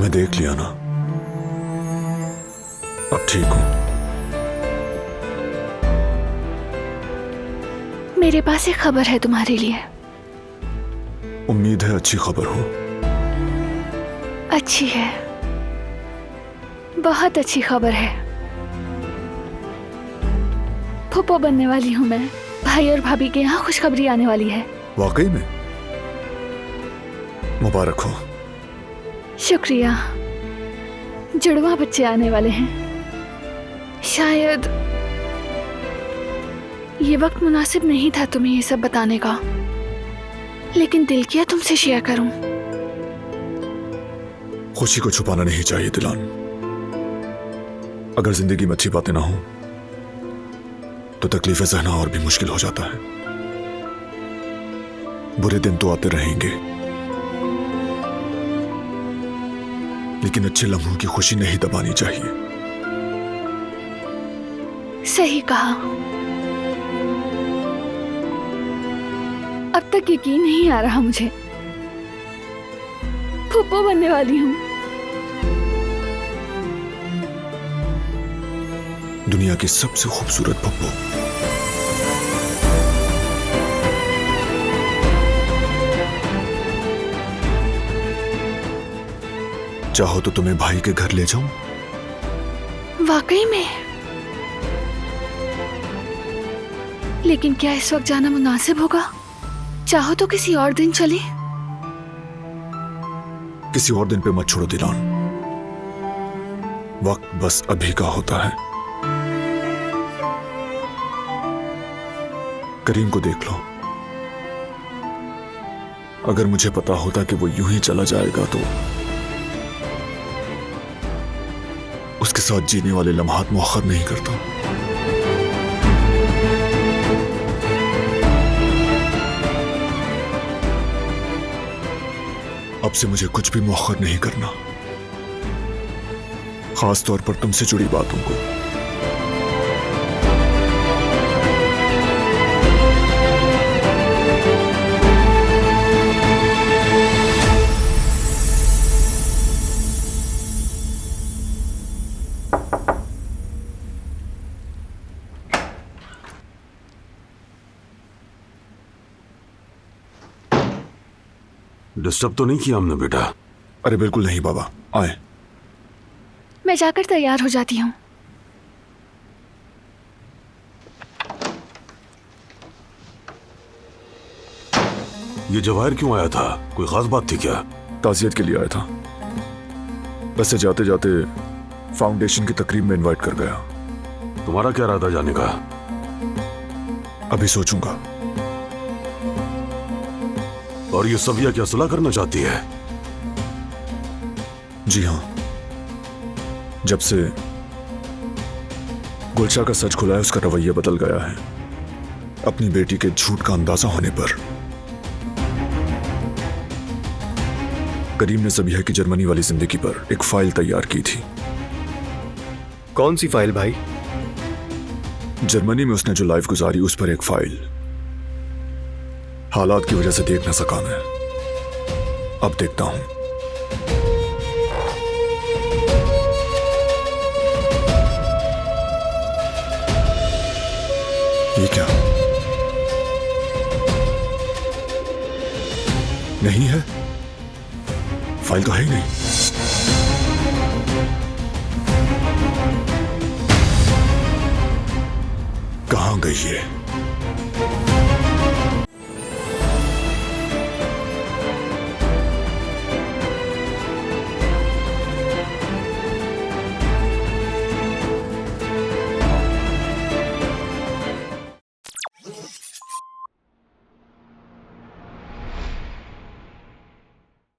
तुम्हें देख लिया ना, अब ठीक हूं। मेरे पास एक खबर है तुम्हारे लिए। उम्मीद है अच्छी खबर हो। अच्छी है, बहुत अच्छी खबर है। फूफो बनने वाली हूँ मैं। भाई और भाभी के यहाँ खुशखबरी आने वाली है। वाकई में? मुबारक हो। शुक्रिया। जुड़वा बच्चे आने वाले हैं। शायद ये वक्त मुनासिब नहीं था तुम्हें ये सब बताने का, लेकिन दिल किया तुमसे शेयर करूं। खुशी को छुपाना नहीं चाहिए दिलान। अगर जिंदगी में अच्छी बातें ना हो तो तकलीफें सहना और भी मुश्किल हो जाता है। बुरे दिन तो आते रहेंगे, लेकिन अच्छे लम्हों की खुशी नहीं दबानी चाहिए। सही कहा। अब तक यकीन नहीं आ रहा मुझे। फूफो बनने वाली हूँ। दुनिया की सबसे खूबसूरत फूफो। चाहो तो तुम्हें भाई के घर ले जाऊं? वाकई में? लेकिन क्या इस वक्त जाना मुनासिब होगा? चाहो तो किसी और दिन चले। किसी और दिन पे मत छोड़ो दिलान। वक्त बस अभी का होता है। करीम को देख लो। अगर मुझे पता होता कि वो यूं ही चला जाएगा तो उसके साथ जीने वाले लम्हात मुअख्खर नहीं करता। अब से मुझे कुछ भी मुअख्खर नहीं करना, खास तौर पर तुमसे जुड़ी बातों को। डिस्टर्ब तो नहीं किया हमने बेटा? अरे बिल्कुल नहीं बाबा, आए। मैं जाकर तैयार हो जाती हूँ। ये जवाहिर क्यों आया था? कोई खास बात थी क्या? ताज़ियत के लिए आया था। बस से जाते जाते फाउंडेशन की तकरीब में इनवाइट कर गया। तुम्हारा क्या इरादा जाने का? अभी सोचूंगा। और ये सविया क्या सुलह करना चाहती है? जी हाँ, जब से गुलशा का सच खुला है उसका रवैया बदल गया है, अपनी बेटी के झूठ का अंदाजा होने पर। करीम ने सबिया की जर्मनी वाली जिंदगी पर एक फाइल तैयार की थी। कौन सी फाइल भाई? जर्मनी में उसने जो लाइफ गुजारी उस पर एक फाइल। हालात की वजह से देख न सका मैं, अब देखता हूं। ये क्या? नहीं है, फाइल तो है ही नहीं। कहां गई ये?